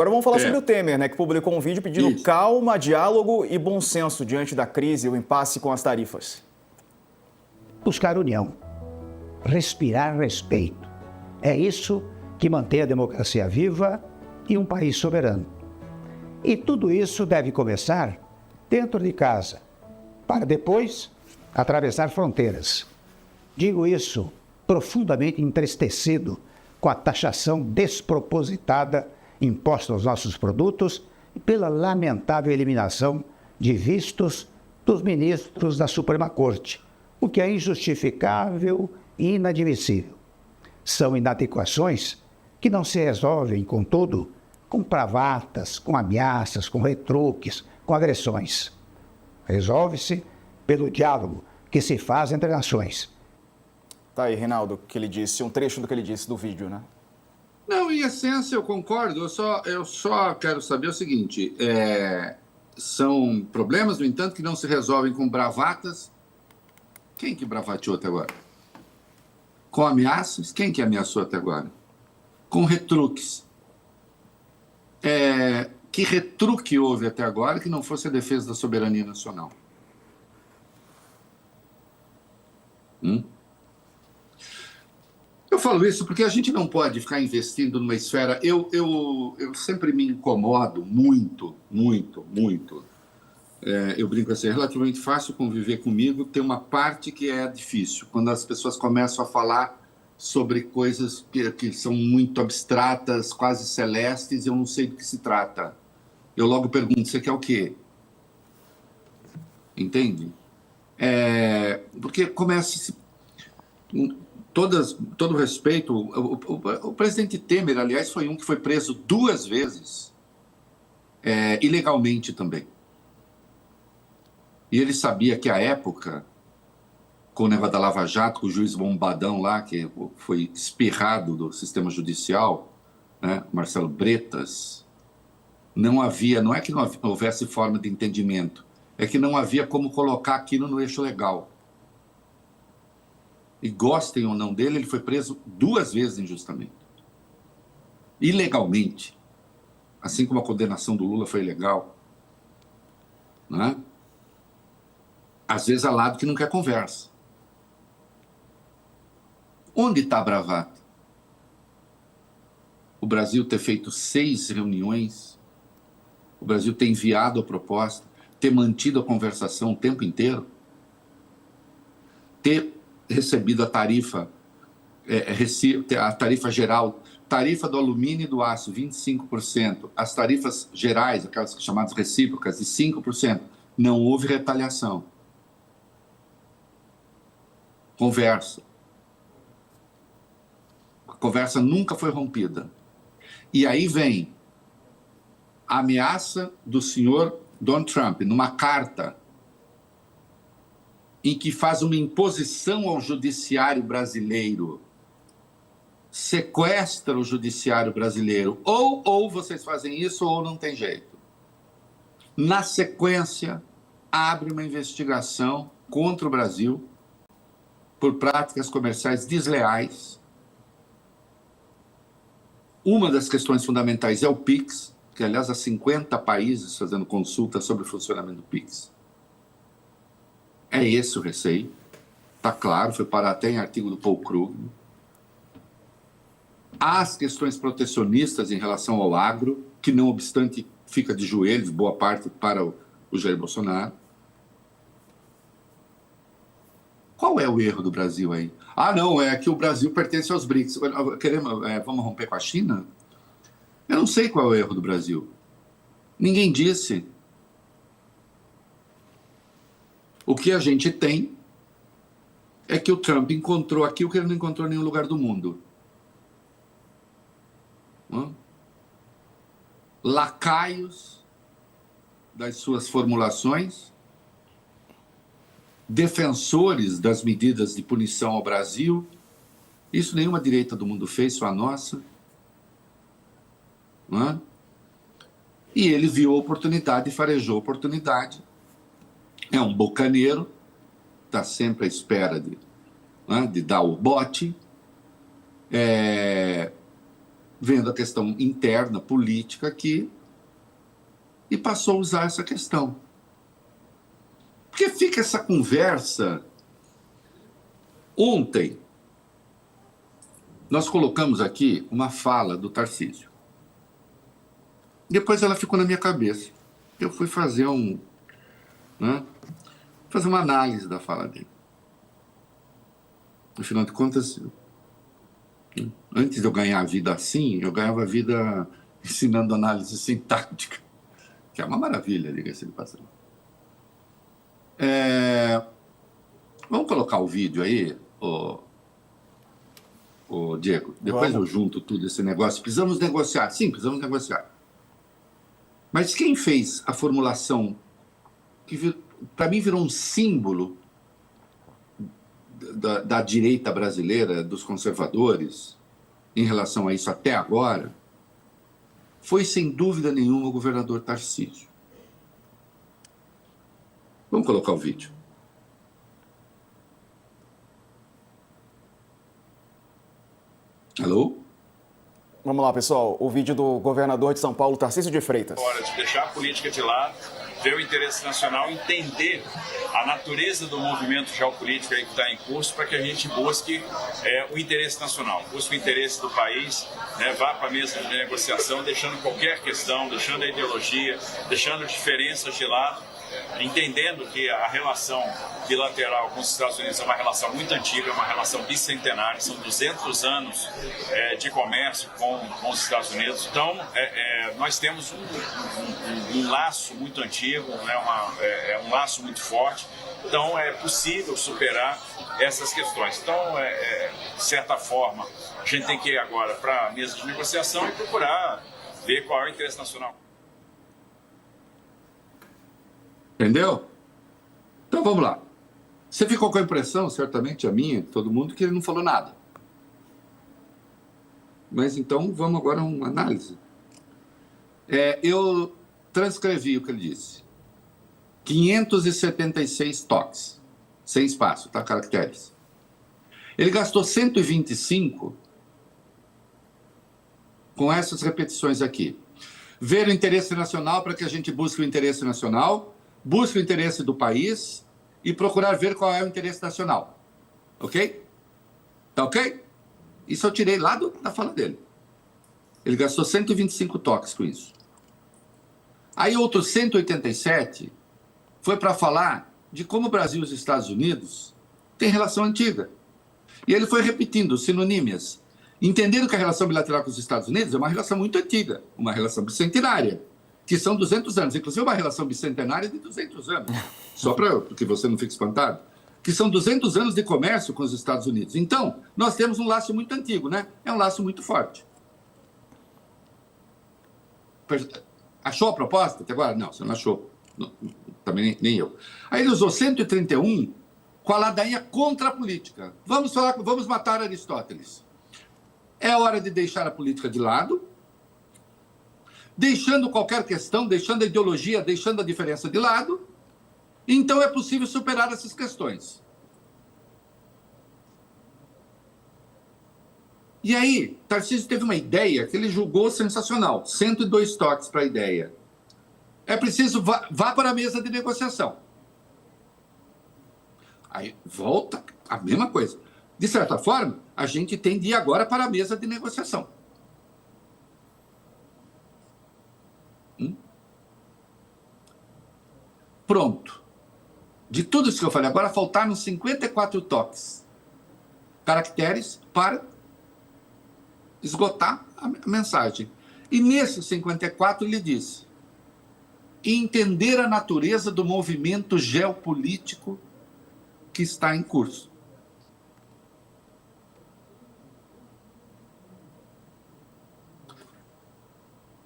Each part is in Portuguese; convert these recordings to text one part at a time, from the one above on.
Agora vamos falar sobre o Temer, né, que publicou um vídeo pedindo calma, diálogo e bom senso diante da crise e o impasse com as tarifas. Buscar união, respirar respeito. É isso que mantém a democracia viva e um país soberano. E tudo isso deve começar dentro de casa, para depois atravessar fronteiras. Digo isso profundamente entristecido com a taxação despropositada imposta aos nossos produtos e pela lamentável eliminação de vistos dos ministros da Suprema Corte, o que é injustificável e inadmissível. São inadequações que não se resolvem, contudo, com bravatas, com ameaças, com retruques, com agressões. Resolve-se pelo diálogo que se faz entre nações. Tá aí, Reinaldo, o que ele disse, um trecho do que ele disse do vídeo, né? Não, em essência eu concordo, eu só quero saber o seguinte, são problemas, no entanto, que não se resolvem com bravatas. Quem que bravateou até agora? Com ameaças? Quem que ameaçou até agora? Com retruques. Que retruque houve até agora que não fosse a defesa da soberania nacional? Eu falo isso porque a gente não pode ficar investindo numa esfera... Eu sempre me incomodo muito. Eu brinco assim, é relativamente fácil conviver comigo, tem uma parte que é difícil, quando as pessoas começam a falar sobre coisas que são muito abstratas, quase celestes, eu não sei do que se trata. Eu logo pergunto, você quer o quê? Entende? Porque começa... Todo respeito, o presidente Temer, aliás, foi um que foi preso 2 vezes, ilegalmente também. E ele sabia que, à época, com o negócio da Lava Jato, com o juiz bombadão lá, que foi espirrado do sistema judicial, né, Marcelo Bretas, não é que não houvesse forma de entendimento, é que não havia como colocar aquilo no eixo legal. E gostem ou não dele, ele foi preso 2 vezes injustamente. Ilegalmente. Assim como a condenação do Lula foi ilegal. Né? Às vezes há lado que não quer conversa. Onde está a bravata? O Brasil ter feito 6 reuniões, o Brasil ter enviado a proposta, ter mantido a conversação o tempo inteiro, ter recebido a tarifa, a tarifa geral, tarifa do alumínio e do aço, 25%, as tarifas gerais, aquelas chamadas recíprocas, de 5%, não houve retaliação. Conversa. A conversa nunca foi rompida. E aí vem a ameaça do senhor Donald Trump, numa carta em que faz uma imposição ao judiciário brasileiro, sequestra o judiciário brasileiro, ou vocês fazem isso ou não tem jeito. Na sequência, abre uma investigação contra o Brasil por práticas comerciais desleais. Uma das questões fundamentais é o PIX, que aliás há 50 países fazendo consulta sobre o funcionamento do PIX. É esse o receio, está claro, foi parar até em artigo do Paul Krugman. Há as questões protecionistas em relação ao agro, que não obstante fica de joelhos, boa parte para o Jair Bolsonaro. Qual é o erro do Brasil aí? Ah, não, é que o Brasil pertence aos BRICS. Vamos romper com a China? Eu não sei qual é o erro do Brasil. Ninguém disse. O que a gente tem é que o Trump encontrou aqui o que ele não encontrou em nenhum lugar do mundo. Lacaios das suas formulações, defensores das medidas de punição ao Brasil. Isso nenhuma direita do mundo fez, só a nossa. E ele viu a oportunidade e farejou a oportunidade. É um bocaneiro, está sempre à espera de dar o bote. vendo a questão interna, política aqui, e passou a usar essa questão. Porque fica essa conversa. Ontem, nós colocamos aqui uma fala do Tarcísio. Depois ela ficou na minha cabeça. Eu fui fazer fazer uma análise da fala dele. Afinal de contas, antes de eu ganhar a vida assim, eu ganhava a vida ensinando análise sintática, que é uma maravilha, diga-se de passagem. Vamos colocar o vídeo aí, Diego. Depois eu junto tudo esse negócio. Precisamos negociar. Sim, precisamos negociar. Mas quem fez a formulação, que para mim virou um símbolo da direita brasileira, dos conservadores, em relação a isso até agora, foi, sem dúvida nenhuma, o governador Tarcísio. Vamos colocar o vídeo. Alô? Vamos lá, pessoal. O vídeo do governador de São Paulo, Tarcísio de Freitas. Hora de deixar a política de lado, ver o interesse nacional, entender a natureza do movimento geopolítico aí que está em curso, para que a gente busque o interesse nacional, busque o interesse do país, né, vá para a mesa de negociação, deixando qualquer questão, deixando a ideologia, deixando diferenças de lado, entendendo que a relação bilateral com os Estados Unidos é uma relação muito antiga, é uma relação bicentenária, são 200 anos de comércio com os Estados Unidos. Então, nós temos um laço muito antigo, né, um laço muito forte. Então, é possível superar essas questões. Então, de certa forma, a gente tem que ir agora para a mesa de negociação e procurar ver qual é o interesse nacional. Entendeu? Então vamos lá. Você ficou com a impressão, certamente a minha, de todo mundo, que ele não falou nada. Mas então vamos agora a uma análise. Eu transcrevi o que ele disse. 576 toques, sem espaço, tá? Caracteres. Ele gastou 125 com essas repetições aqui. Ver o interesse nacional para que a gente busque o interesse nacional, busque o interesse do país e procurar ver qual é o interesse nacional. Ok? Tá ok? Isso eu tirei lá da fala dele. Ele gastou 125 toques com isso. Aí outros 187 foi para falar de como o Brasil e os Estados Unidos têm relação antiga. E ele foi repetindo sinonímias, entendendo que a relação bilateral com os Estados Unidos é uma relação muito antiga, uma relação bicentenária, que são 200 anos, inclusive uma relação bicentenária de 200 anos, só para que você não fique espantado, que são 200 anos de comércio com os Estados Unidos. Então, nós temos um laço muito antigo, né? É um laço muito forte. Achou a proposta até agora? Não, você não achou. Não, também nem eu. Aí ele usou 131 com a ladainha contra a política. Vamos matar Aristóteles. É hora de deixar a política de lado, deixando qualquer questão, deixando a ideologia, deixando a diferença de lado, então é possível superar essas questões. E aí, Tarcísio teve uma ideia que ele julgou sensacional, 102 toques para a ideia. É preciso, vá para a mesa de negociação. Aí volta a mesma coisa. De certa forma, a gente tem de ir agora para a mesa de negociação. Pronto. De tudo isso que eu falei, agora faltaram 54 toques. Caracteres para esgotar a mensagem. E nesses 54 ele disse: entender a natureza do movimento geopolítico que está em curso.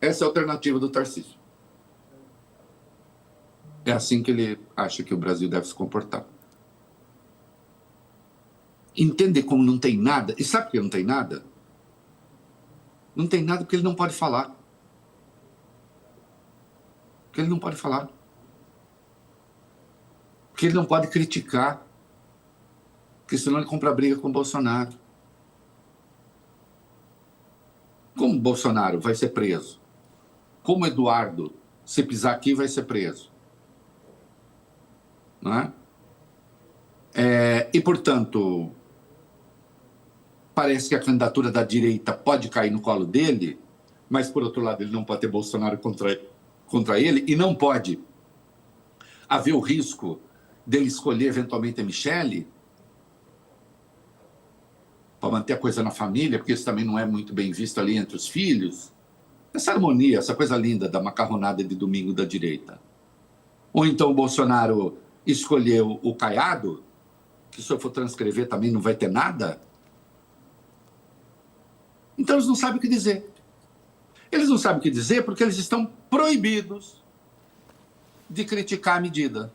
Essa é a alternativa do Tarcísio. É assim que ele acha que o Brasil deve se comportar. Entender como não tem nada. E sabe por que não tem nada? Não tem nada porque ele não pode falar. Porque ele não pode falar. Porque ele não pode criticar. Porque senão ele compra briga com o Bolsonaro. Como Bolsonaro vai ser preso. Como Eduardo, se pisar aqui, vai ser preso. Não é? E, portanto, parece que a candidatura da direita pode cair no colo dele, mas, por outro lado, ele não pode ter Bolsonaro contra ele, e não pode haver o risco dele escolher, eventualmente, a Michele, para manter a coisa na família, porque isso também não é muito bem visto ali entre os filhos. Essa harmonia, essa coisa linda da macarronada de domingo da direita. Ou então o Bolsonaro escolheu o Caiado, que se eu for transcrever também não vai ter nada. Então eles não sabem o que dizer. Eles não sabem o que dizer porque eles estão proibidos de criticar a medida.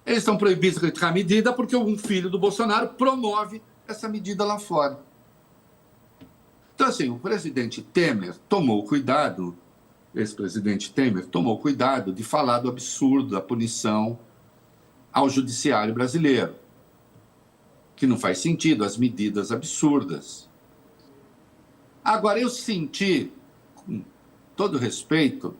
Eles estão proibidos de criticar a medida porque um filho do Bolsonaro promove essa medida lá fora. Então, assim, o presidente Temer tomou cuidado, ex-presidente Temer tomou cuidado de falar do absurdo da punição ao judiciário brasileiro, que não faz sentido, as medidas absurdas. Agora, eu senti, com todo respeito,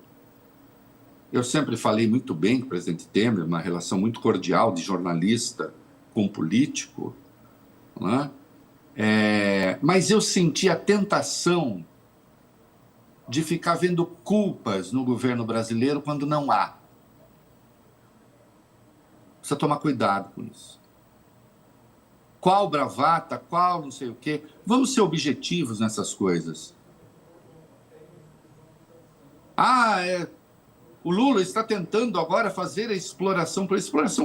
eu sempre falei muito bem com o presidente Temer, uma relação muito cordial de jornalista com político, não é? Mas eu senti a tentação de ficar vendo culpas no governo brasileiro quando não há. Precisa tomar cuidado com isso. Qual bravata, qual não sei o quê. Vamos ser objetivos nessas coisas. O Lula está tentando agora fazer a exploração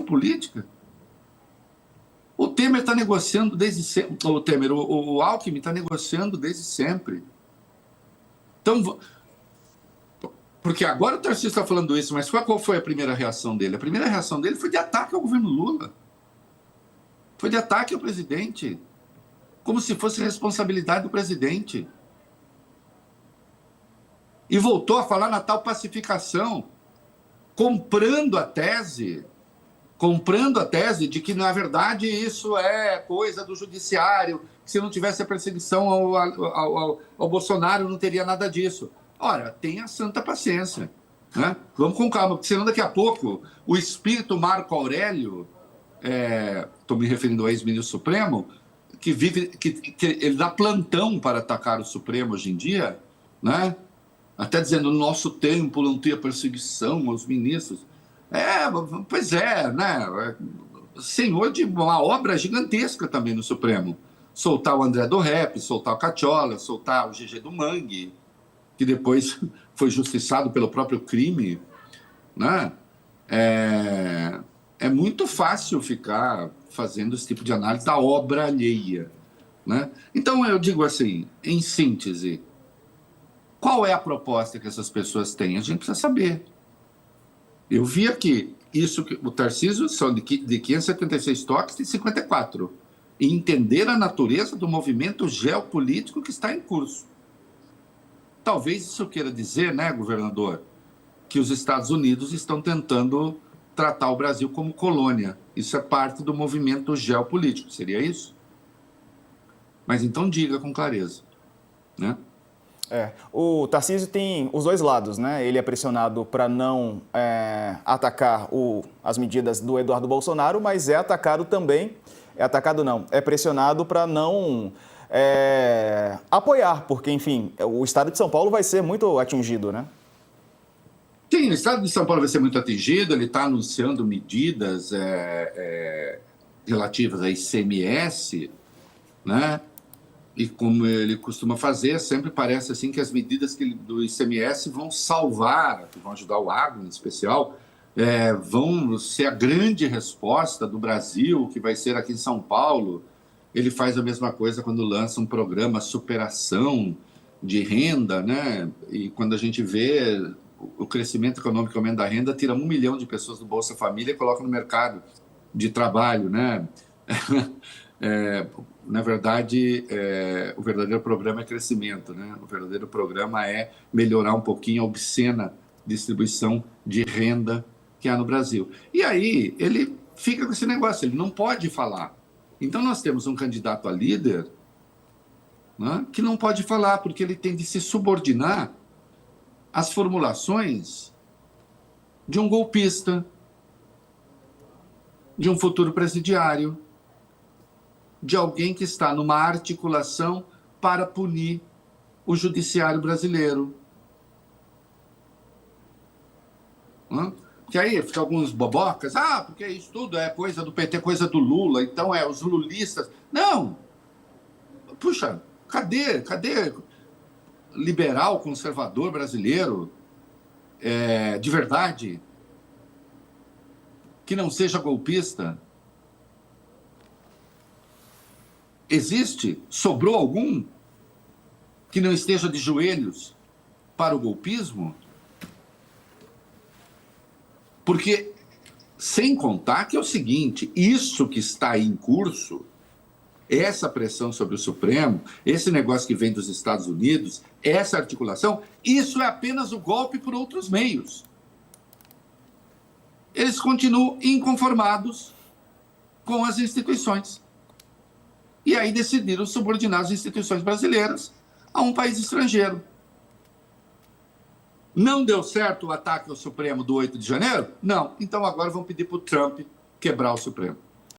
política. O Temer está negociando desde sempre. O Alckmin está negociando desde sempre. Então, porque agora o Tarcísio está falando isso, mas qual foi a primeira reação dele? A primeira reação dele foi de ataque ao governo Lula. Foi de ataque ao presidente. Como se fosse responsabilidade do presidente. E voltou a falar na tal pacificação, comprando a tese de que, na verdade, isso é coisa do judiciário, que se não tivesse a perseguição ao Bolsonaro, não teria nada disso. Ora, tenha santa paciência, né? Vamos com calma, porque senão daqui a pouco o espírito Marco Aurélio, estou me referindo ao ex-ministro Supremo, que ele dá plantão para atacar o Supremo hoje em dia, né? Até dizendo, no nosso tempo não tinha perseguição aos ministros. Pois é, né? Senhor de uma obra gigantesca também no Supremo. Soltar o André do Rep, soltar o Cacciola, soltar o GG do Mangue, que depois foi justiçado pelo próprio crime, né? É muito fácil ficar fazendo esse tipo de análise da obra alheia, né? Então, eu digo assim, em síntese, qual é a proposta que essas pessoas têm? A gente precisa saber. Eu vi aqui, o Tarcísio são de 576 toques, tem 54. E entender a natureza do movimento geopolítico que está em curso. Talvez isso queira dizer, né, governador, que os Estados Unidos estão tentando tratar o Brasil como colônia. Isso é parte do movimento geopolítico, seria isso? Mas então diga com clareza, né? O Tarcísio tem os dois lados, né? Ele é pressionado para não atacar as medidas do Eduardo Bolsonaro, mas é atacado também, é pressionado para não apoiar, porque, enfim, o estado de São Paulo vai ser muito atingido, né? Sim, o estado de São Paulo vai ser muito atingido, ele está anunciando medidas relativas a ICMS, né? E como ele costuma fazer, sempre parece assim que as medidas do ICMS vão salvar, que vão ajudar o agro em especial, vão ser a grande resposta do Brasil, que vai ser aqui em São Paulo. Ele faz a mesma coisa quando lança um programa superação de renda, né? E quando a gente vê o crescimento econômico e aumento da renda, tira 1 milhão de pessoas do Bolsa Família e coloca no mercado de trabalho, né? Na verdade, o verdadeiro programa é crescimento, né? O verdadeiro programa é melhorar um pouquinho a obscena distribuição de renda que há no Brasil. E aí, ele fica com esse negócio, ele não pode falar. Então, nós temos um candidato a líder né, que não pode falar, porque ele tem de se subordinar às formulações de um golpista, de um futuro presidiário, de alguém que está numa articulação para punir o judiciário brasileiro. Que aí fica alguns bobocas, porque isso tudo é coisa do PT, coisa do Lula, então é os lulistas. Não! Puxa, cadê liberal, conservador brasileiro, de verdade, que não seja golpista? Existe? Sobrou algum que não esteja de joelhos para o golpismo? Porque, sem contar que é o seguinte, isso que está aí em curso, essa pressão sobre o Supremo, esse negócio que vem dos Estados Unidos, essa articulação, isso é apenas o golpe por outros meios. Eles continuam inconformados com as instituições. E aí decidiram subordinar as instituições brasileiras a um país estrangeiro. Não deu certo o ataque ao Supremo do 8 de janeiro? Não. Então agora vão pedir para o Trump quebrar o Supremo.